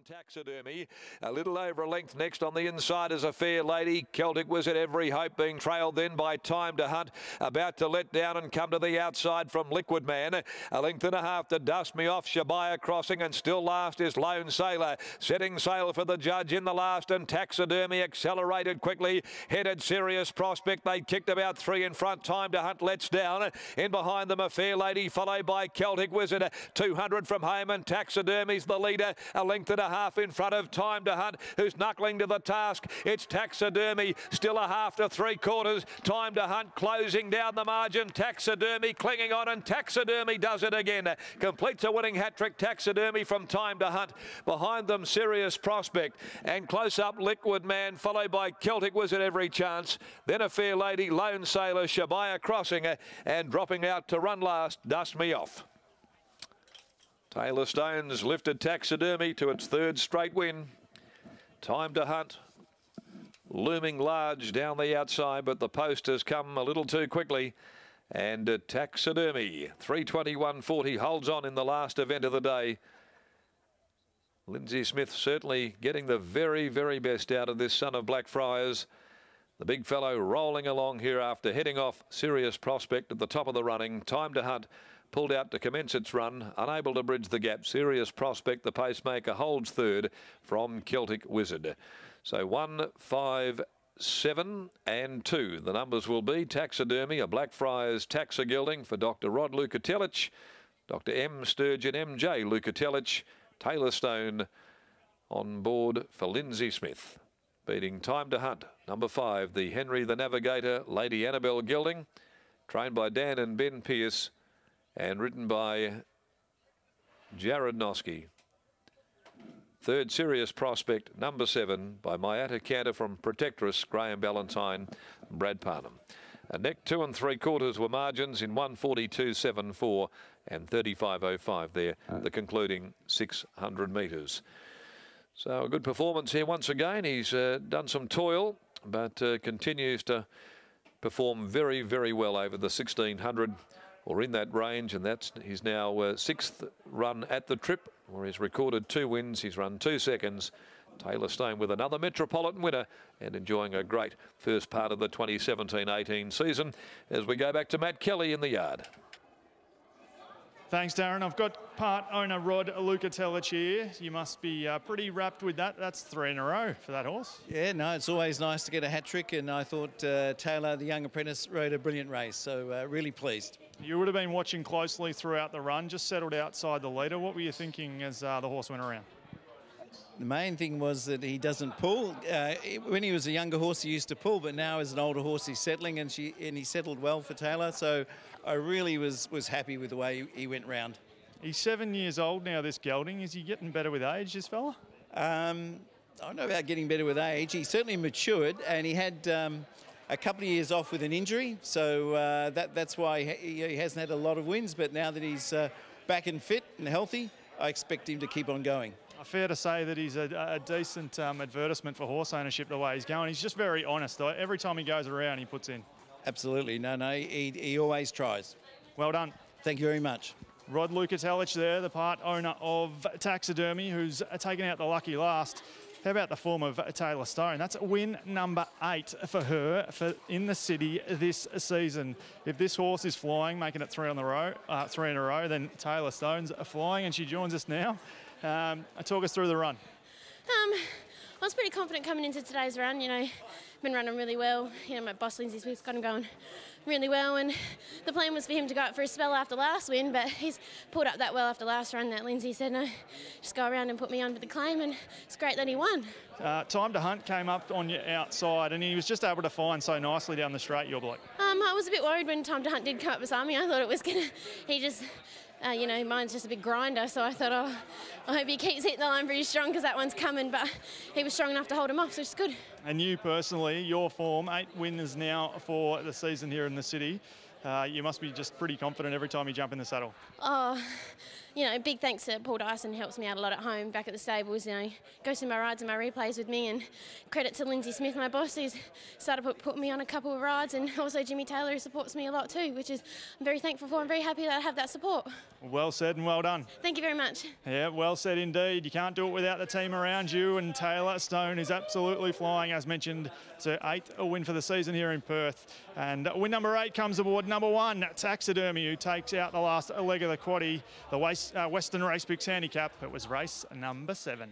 Taxidermy, a little over a length next on the inside is a Fair Lady. Celtic Wizard, Every Hope being trailed then by Time to Hunt, about to let down and come to the outside from Liquid Man. A length and a half to Dust Me Off, Shabaya Crossing, and still last is Lone Sailor. Setting sail for the judge in the last, and Taxidermy accelerated quickly, headed Serious Prospect. They kicked about three in front. Time to Hunt lets down. In behind them a Fair Lady, followed by Celtic Wizard. 200 from home, and Taxidermy's the leader. A length and a half in front of Time to Hunt, who's knuckling to the task. It's Taxidermy, still a half to three quarters. Time to Hunt closing down the margin. Taxidermy clinging on, and Taxidermy does it again. Completes a winning hat-trick, Taxidermy from Time to Hunt. Behind them, Serious Prospect, and close up Liquid Man, followed by Celtic Wizard, Every Chance. Then a Fair Lady, Lone Sailor, Shabaya Crossing, and dropping out to run last, Dust Me Off. Taylor Stones lifted Taxidermy to its third straight win. Time to Hunt looming large down the outside, but the post has come a little too quickly. And Taxidermy, 3:21.40, holds on in the last event of the day. Lindsay Smith certainly getting the very, very best out of this son of Blackfriars. The big fellow rolling along here after heading off Serious Prospect at the top of the running. Time to Hunt pulled out to commence its run, unable to bridge the gap. Serious Prospect, the pacemaker, holds third from Celtic Wizard. So 1, 5, 7 and 2. The numbers will be Taxidermy, a Blackfriars taxa gilding for Dr. Rod Lukatelich, Dr. M. Sturgeon, MJ Lukatelich, Taylor Stone on board for Lindsay Smith. Beating Time to Hunt, number 5, the Henry the Navigator, Lady Annabelle Gilding, trained by Dan and Ben Pearce, and written by Jared Noski. Third, Serious Prospect, number 7, by Mayata Cantor from Protectress, Graham Ballantyne, Brad Parnham. And neck 2 3/4 were margins in 1:42.74 and 35.05 there, the concluding 600 metres. So a good performance here once again. He's done some toil, but continues to perform very, very well over the 1600 or in that range, and that's his now 6th run at the trip, where he's recorded 2 wins. He's run 2 seconds. Taylor Stone with another Metropolitan winner and enjoying a great first part of the 2017-18 season as we go back to Matt Kelly in the yard. Thanks, Darren. I've got part owner Rod Lukatelich here. You must be pretty wrapped with that. That's 3 in a row for that horse. Yeah, no, it's always nice to get a hat-trick, and I thought Taylor, the young apprentice, rode a brilliant race, so really pleased. You would have been watching closely throughout the run, just settled outside the leader. What were you thinking as the horse went around? The main thing was that he doesn't pull. When he was a younger horse, he used to pull, but now as an older horse, he's settling, and he settled well for Taylor. So I really was happy with the way he went round. He's 7 years old now, this gelding. Is he getting better with age, this fella? I don't know about getting better with age. He certainly matured, and he had a couple of years off with an injury. So that's why he hasn't had a lot of wins. But now that he's back and fit and healthy, I expect him to keep on going. Fair to say that he's a decent advertisement for horse ownership the way he's going. He's just very honest. Every time he goes around, he puts in. Absolutely. No, he always tries. Well done. Thank you very much. Rod Lukatelich there, the part owner of Taxidermy, who's taken out the lucky last. How about the form of Taylor Stone? That's win number 8 for her in the city this season. If this horse is flying, making it 3 in a row, then Taylor Stone's flying, and she joins us now. Talk us through the run. I was pretty confident coming into today's run. You know, been running really well. You know, my boss Lindsay Smith's got him going really well, and the plan was for him to go up for a spell after last win, but he's pulled up that well after last run that Lindsay said, no, just go around and put me on with the claim, and it's great that he won. Time to Hunt came up on your outside, and he was just able to find so nicely down the straight, your bloke. I was a bit worried when Time to Hunt did come up beside me. I thought it was going to, he just... you know, mine's just a big grinder, so I thought, oh, I hope he keeps hitting the line pretty strong because that one's coming, but he was strong enough to hold him off, so it's good. And you personally, your form, 8 wins now for the season here in the city. You must be just pretty confident every time you jump in the saddle. Oh, you know, big thanks to Paul Dyson, helps me out a lot at home back at the stables. You know, goes through my rides and my replays with me, and credit to Lindsay Smith, my boss, who's started putting me on a couple of rides, and also Jimmy Taylor, who supports me a lot too, which is I'm very thankful for. I'm very happy that I have that support. Well said and well done. Thank you very much. Yeah, well said indeed. You can't do it without the team around you, and Taylor Stone is absolutely flying, as mentioned. It's her 8th win for the season here in Perth. And win number 8 comes aboard number 1, Taxidermy, who takes out the last leg of the quaddie, the Western Race Picks handicap. It was race number 7.